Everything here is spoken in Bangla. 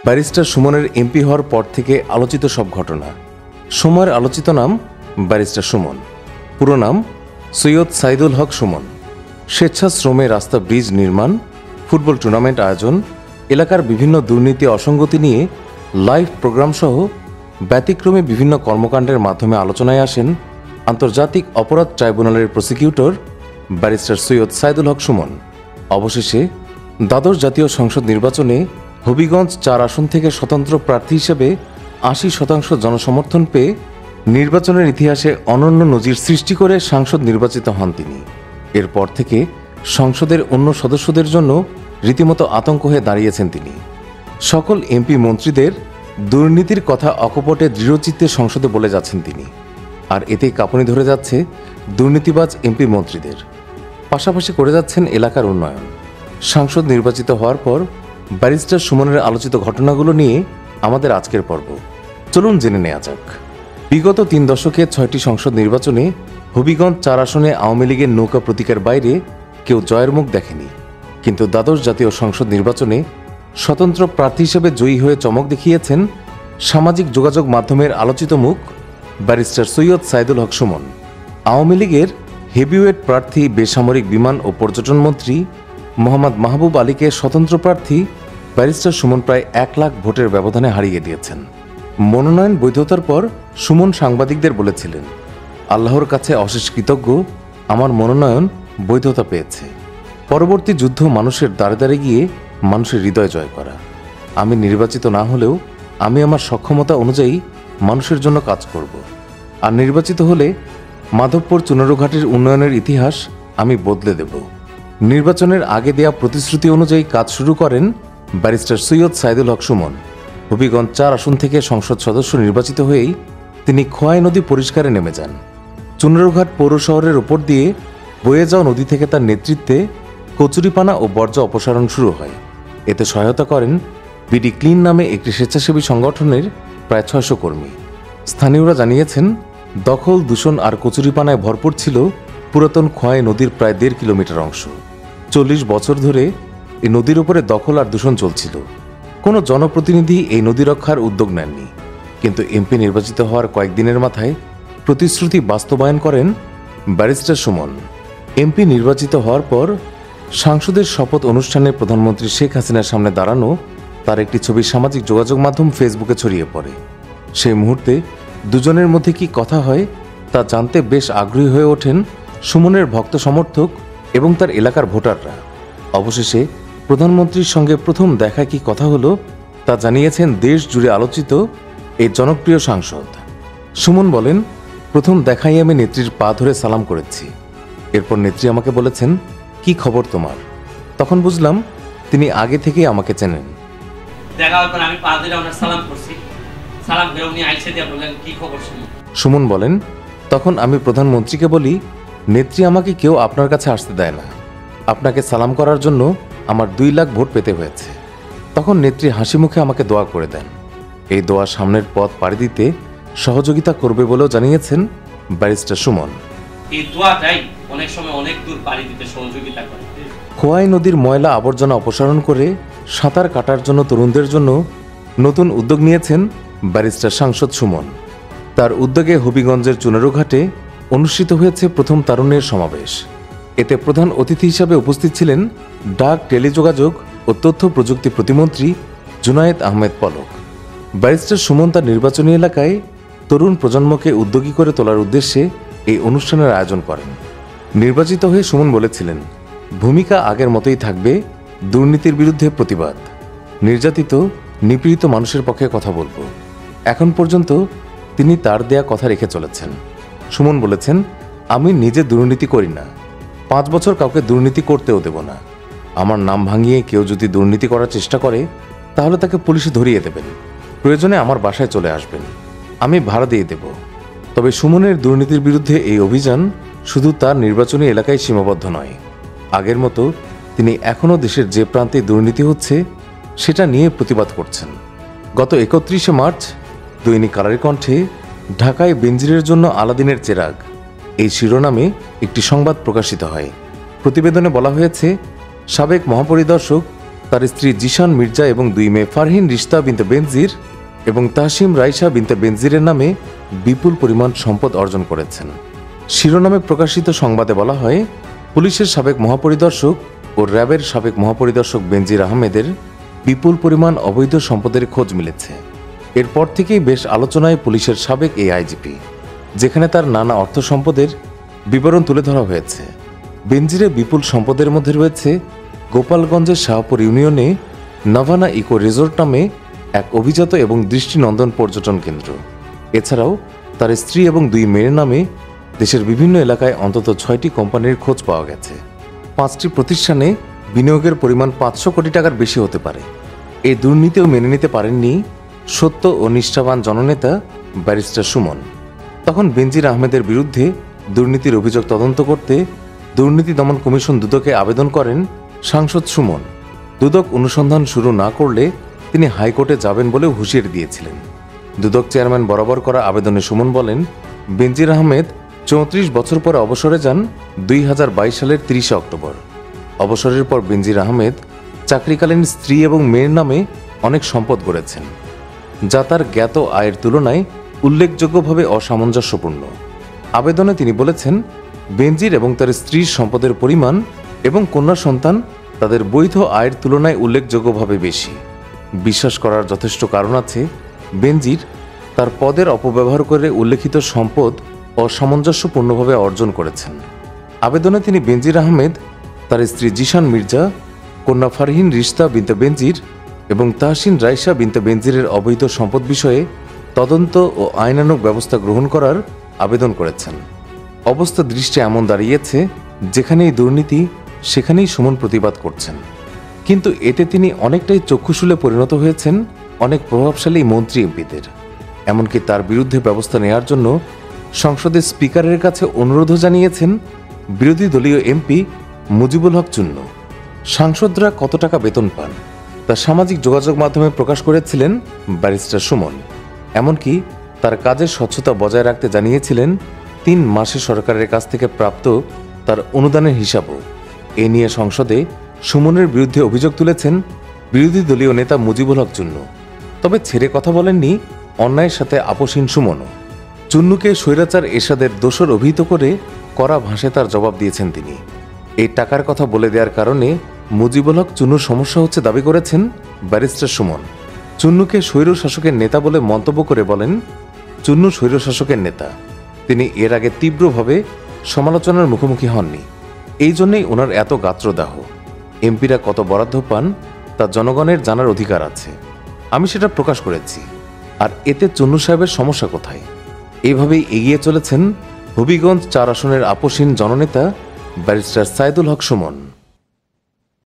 ব্যারিস্টার সুমনের এমপি হওয়ার পর থেকে আলোচিত সব ঘটনা। সময়ের আলোচিত নাম ব্যারিস্টার সুমন, পুরো নাম সৈয়দ সাইদুল হক সুমন। স্বেচ্ছাশ্রমে রাস্তা ব্রিজ নির্মাণ, ফুটবল টুর্নামেন্ট আয়োজন, এলাকার বিভিন্ন দুর্নীতি অসঙ্গতি নিয়ে লাইভ প্রোগ্রাম সহ ব্যতিক্রমী বিভিন্ন কর্মকাণ্ডের মাধ্যমে আলোচনায় আসেন আন্তর্জাতিক অপরাধ ট্রাইব্যুনালের প্রসিকিউটর ব্যারিস্টার সৈয়দ সাইদুল হক সুমন। অবশেষে দ্বাদশ জাতীয় সংসদ নির্বাচনে হবিগঞ্জ ৪ আসন থেকে স্বতন্ত্র প্রার্থী হিসেবে ৮০% জনসমর্থন পেয়ে নির্বাচনের ইতিহাসে অনন্য নজির সৃষ্টি করে সাংসদ নির্বাচিত হন তিনি। এরপর থেকে সংসদের অন্য সদস্যদের জন্য রীতিমতো আতঙ্ক হয়ে দাঁড়িয়েছেন তিনি। সকল এমপি মন্ত্রীদের দুর্নীতির কথা অকপটে দৃঢ়চিত্তে সংসদে বলে যাচ্ছেন তিনি, আর এতেই কাঁপুনি ধরে যাচ্ছে দুর্নীতিবাজ এমপি মন্ত্রীদের। পাশাপাশি করে যাচ্ছেন এলাকার উন্নয়ন। সাংসদ নির্বাচিত হওয়ার পর ব্যারিস্টার সুমনের আলোচিত ঘটনাগুলো নিয়ে আমাদের আজকের পর্ব। চলুন জেনে নেওয়া যাক। বিগত ৩ দশকে ৬টি সংসদ নির্বাচনে হবিগঞ্জ ৪ আসনে আওয়ামী লীগের নৌকা প্রতীকের বাইরে কেউ জয়ের মুখ দেখেনি, কিন্তু দ্বাদশ জাতীয় সংসদ নির্বাচনে স্বতন্ত্র প্রার্থী হিসেবে জয়ী হয়ে চমক দেখিয়েছেন সামাজিক যোগাযোগ মাধ্যমের আলোচিত মুখ ব্যারিস্টার সৈয়দ সাইদুল হক সুমন। আওয়ামী লীগের হেভিওয়েট প্রার্থী বেসামরিক বিমান ও পর্যটন মন্ত্রী মোহাম্মদ মাহবুব আলীকে স্বতন্ত্র প্রার্থী ব্যারিস্টার সুমন প্রায় ১ লাখ ভোটের ব্যবধানে হারিয়ে দিয়েছেন। মনোনয়ন বৈধতার পর সুমন সাংবাদিকদের বলেছিলেন, আল্লাহর কাছে অশেষ কৃতজ্ঞ, আমার মনোনয়ন বৈধতা পেয়েছে। পরবর্তী যুদ্ধ মানুষের দ্বারে দ্বারে গিয়ে মানুষের হৃদয় জয় করা। আমি নির্বাচিত না হলেও আমি আমার সক্ষমতা অনুযায়ী মানুষের জন্য কাজ করব, আর নির্বাচিত হলে মাধবপুর চুনারুঘাটের উন্নয়নের ইতিহাস আমি বদলে দেব। নির্বাচনের আগে দেয়া প্রতিশ্রুতি অনুযায়ী কাজ শুরু করেন ব্যারিস্টার সৈয়দ সাইদুল হক সুমন। হবিগঞ্জ ৪ আসন থেকে সংসদ সদস্য নির্বাচিত হয়েই তিনি খোয়াই নদী পরিষ্কারে নেমে যান। চুনারুঘাট পৌর শহরের ওপর দিয়ে বয়ে যাওয়া নদী থেকে তার নেতৃত্বে কচুরিপানা ও বর্জ্য অপসারণ শুরু হয়। এতে সহায়তা করেন বিডি ক্লিন নামে একটি স্বেচ্ছাসেবী সংগঠনের প্রায় ৬০০ কর্মী। স্থানীয়রা জানিয়েছেন, দখল, দূষণ আর কচুরিপানায় ভরপুর ছিল পুরাতন খোয়াই নদীর প্রায় ১.৫ কিলোমিটার অংশ। ৪০ বছর ধরে এই নদীর উপরে দখল আর দূষণ চলছিল। কোনো জনপ্রতিনিধি এই নদী রক্ষার উদ্যোগ নেননি, কিন্তু এমপি নির্বাচিত হওয়ার কয়েকদিনের মাথায় প্রতিশ্রুতি বাস্তবায়ন করেন ব্যারিস্টার সুমন। এমপি নির্বাচিত হওয়ার পর সাংসদের শপথ অনুষ্ঠানে প্রধানমন্ত্রী শেখ হাসিনার সামনে দাঁড়ানো তার একটি ছবি সামাজিক যোগাযোগ মাধ্যম ফেসবুকে ছড়িয়ে পড়ে। সেই মুহূর্তে দুজনের মধ্যে কি কথা হয় তা জানতে বেশ আগ্রহী হয়ে ওঠেন সুমনের ভক্ত সমর্থক এবং তার এলাকার ভোটাররা। অবশেষে প্রধানমন্ত্রীর সঙ্গে প্রথম দেখা কি কথা হলো তা জানিয়েছেন দেশ জুড়ে আলোচিত এই জনপ্রিয় সাংসদ। সুমন বলেন, প্রথম দেখাই আমি নেত্রীর পা ধরে সালাম করেছি। এরপর নেত্রী আমাকে বলেছেন, কি খবর তোমার? তখন বুঝলাম তিনি আগে থেকেই আমাকে চেনেন। সুমন বলেন, তখন আমি প্রধানমন্ত্রীকে বলি, নেত্রী আমাকে কেউ আপনার কাছে আসতে দেয় না, আপনাকে সালাম করার জন্য আমার ২ লাখ ভোট পেতে হয়েছে। তখন নেত্রী হাসি মুখে আমাকে দোয়া করে দেন। এই দোয়া সামনের পথ পাড়ি দিতে সহযোগিতা করবে বলেও জানিয়েছেন ব্যারিস্টার সুমন। এই দোয়াটাই অনেক সময় অনেক দূর পাড়ি দিতে সহযোগিতা করে। খোয়াই নদীর ময়লা আবর্জনা অপসারণ করে সাঁতার কাটার জন্য তরুণদের জন্য নতুন উদ্যোগ নিয়েছেন ব্যারিস্টার সাংসদ সুমন। তার উদ্যোগে হবিগঞ্জের চুনারুঘাটে অনুষ্ঠিত হয়েছে প্রথম তারুণ্যের সমাবেশ। এতে প্রধান অতিথি হিসাবে উপস্থিত ছিলেন ডাক, টেলিযোগাযোগ ও তথ্য প্রযুক্তি প্রতিমন্ত্রী জুনায়েদ আহমেদ পলক। ব্যারিস্টার সুমন তার নির্বাচনী এলাকায় তরুণ প্রজন্মকে উদ্যোগী করে তোলার উদ্দেশ্যে এই অনুষ্ঠানের আয়োজন করেন। নির্বাচিত হয়ে সুমন বলেছিলেন, ভূমিকা আগের মতোই থাকবে, দুর্নীতির বিরুদ্ধে প্রতিবাদ, নির্যাতিত নিপীড়িত মানুষের পক্ষে কথা বলবো। এখন পর্যন্ত তিনি তার দেয়া কথা রেখে চলেছেন। সুমন বলেছেন, আমি নিজে দুর্নীতি করি না, 5 বছর কাউকে দুর্নীতি করতেও দেব না। আমার নাম ভাঙিয়ে কেউ যদি দুর্নীতি করার চেষ্টা করে তাহলে তাকে পুলিশে ধরিয়ে দেবেন, প্রয়োজনে আমার বাসায় চলে আসবেন, আমি ভাড়া দিয়ে দেব। তবে সুমনের দুর্নীতির বিরুদ্ধে এই অভিযান শুধু তার নির্বাচনী এলাকায় সীমাবদ্ধ নয়। আগের মতো তিনি এখনও দেশের যে প্রান্তে দুর্নীতি হচ্ছে সেটা নিয়ে প্রতিবাদ করছেন। গত 31শে মার্চ দৈনিক কালারের কণ্ঠে ঢাকায় বেনজিরের জন্য আলাদিনের চেরাগ এই শিরোনামে একটি সংবাদ প্রকাশিত হয়। প্রতিবেদনে বলা হয়েছে, সাবেক মহাপরিদর্শক তার স্ত্রী জিশান মির্জা এবং 2 মেয়ে ফারহিন রিশতা বিনতে বেনজির এবং তাহসিম রাইসা বিনতে বেনজিরের নামে বিপুল পরিমাণ সম্পদ অর্জন করেছেন। শিরোনামে প্রকাশিত সংবাদে বলা হয়, পুলিশের সাবেক মহাপরিদর্শক ও র্যাবের সাবেক মহাপরিদর্শক বেনজির আহমেদের বিপুল পরিমাণ অবৈধ সম্পদের খোঁজ মিলেছে। এরপর থেকেই বেশ আলোচনায় পুলিশের সাবেক এই আইজিপি, যেখানে তার নানা অর্থ সম্পদের বিবরণ তুলে ধরা হয়েছে। বেনজিরের বিপুল সম্পদের মধ্যে রয়েছে গোপালগঞ্জের শাহপুর ইউনিয়নে নাভানা ইকো রিসোর্ট নামে এক অভিজাত এবং দৃষ্টিনন্দন পর্যটন কেন্দ্র। এছাড়াও তার স্ত্রী এবং 2 মেয়ের নামে দেশের বিভিন্ন এলাকায় অন্তত 6টি কোম্পানির খোঁজ পাওয়া গেছে। 5টি প্রতিষ্ঠানে বিনিয়োগের পরিমাণ 500 কোটি টাকার বেশি হতে পারে। এই দুর্নীতিও মেনে নিতে পারেননি সত্য ও নিষ্ঠাবান জননেতা ব্যারিস্টার সুমন। তখন বেনজির আহমেদের বিরুদ্ধে দুর্নীতির অভিযোগ তদন্ত করতে দুর্নীতি দমন কমিশন দুদকে আবেদন করেন সাংসদ সুমন। দুদক অনুসন্ধান শুরু না করলে তিনি হাইকোর্টে যাবেন বলেও হুঁশিয়ারি দিয়েছিলেন। দুদক চেয়ারম্যান বরাবর করা আবেদনে সুমন বলেন, বেনজির আহমেদ 34 বছর পর অবসরে যান 2022 সালের 30 অক্টোবর। অবসরের পর বেনজির আহমেদ চাকরিকালীন স্ত্রী এবং মেয়ের নামে অনেক সম্পদ গড়েছেন, যা তার জ্ঞাত আয়ের তুলনায় উল্লেখযোগ্যভাবে অসামঞ্জস্যপূর্ণ। আবেদনে তিনি বলেছেন, বেনজির এবং তার স্ত্রীর সম্পদের পরিমাণ এবং কন্যা সন্তান তাদের বৈধ আয়ের তুলনায় উল্লেখযোগ্যভাবে বেশি। বিশ্বাস করার যথেষ্ট কারণ আছে, বেনজির তার পদের অপব্যবহার করে উল্লেখিত সম্পদ অসামঞ্জস্যপূর্ণভাবে অর্জন করেছেন। আবেদনে তিনি বেনজির আহমেদ, তার স্ত্রী জিশান মির্জা, কন্যা ফারহিন রিশতা বিনতে বেনজির এবং তাহসিন রাইসা বিনতে বেনজিরের অবৈধ সম্পদ বিষয়ে তদন্ত ও আইনানুগ ব্যবস্থা গ্রহণ করার আবেদন করেছেন। অবস্থা দৃষ্টে এমন দাঁড়িয়েছে, যেখানেই দুর্নীতি সেখানেই সুমন প্রতিবাদ করছেন। কিন্তু এতে তিনি অনেকটাই চক্ষুশূলে পরিণত হয়েছেন অনেক প্রভাবশালী মন্ত্রী এমপিদের। এমনকি তার বিরুদ্ধে ব্যবস্থা নেওয়ার জন্য সংসদের স্পিকারের কাছে অনুরোধও জানিয়েছেন বিরোধী দলীয় এমপি মুজিবুল হক চুন্নু। সাংসদরা কত টাকা বেতন পান তা সামাজিক যোগাযোগ মাধ্যমে প্রকাশ করেছিলেন ব্যারিস্টার সুমন। এমনকি তার কাজের স্বচ্ছতা বজায় রাখতে জানিয়েছিলেন 3 মাসে সরকারের কাছ থেকে প্রাপ্ত তার অনুদানের হিসাবও। এ নিয়ে সংসদে সুমনের বিরুদ্ধে অভিযোগ তুলেছেন বিরোধী দলীয় নেতা মুজিবুল হক চুন্নু। তবে ছেড়ে কথা বলেননি অন্যায়ের সাথে আপোষহীন সুমনও। চুন্নুকে স্বৈরাচার এরশাদের দোষর অভিহিত করে কড়া ভাষায় তার জবাব দিয়েছেন তিনি। এই টাকার কথা বলে দেওয়ার কারণে মুজিবুল হক চুন্নুর সমস্যা হচ্ছে দাবি করেছেন ব্যারিস্টার সুমন। চুন্নুকে স্বৈর শাসকের নেতা বলে মন্তব্য করে বলেন, চুন্নু স্বৈর শাসকের নেতা। তিনি এর আগে তীব্রভাবে সমালোচনার মুখোমুখি হননি। এই জন্যই ওনার এত গাত্রদাহ। এমপিরা কত বরাদ্দ পান তা জনগণের জানার অধিকার আছে, আমি সেটা প্রকাশ করেছি। আর এতে চুন্নু সাহেবের সমস্যা কোথায়? এইভাবেই এগিয়ে চলেছেন হবিগঞ্জ 4 আসনের আপোষহীন জননেতা ব্যারিস্টার সাইদুল হক সুমন।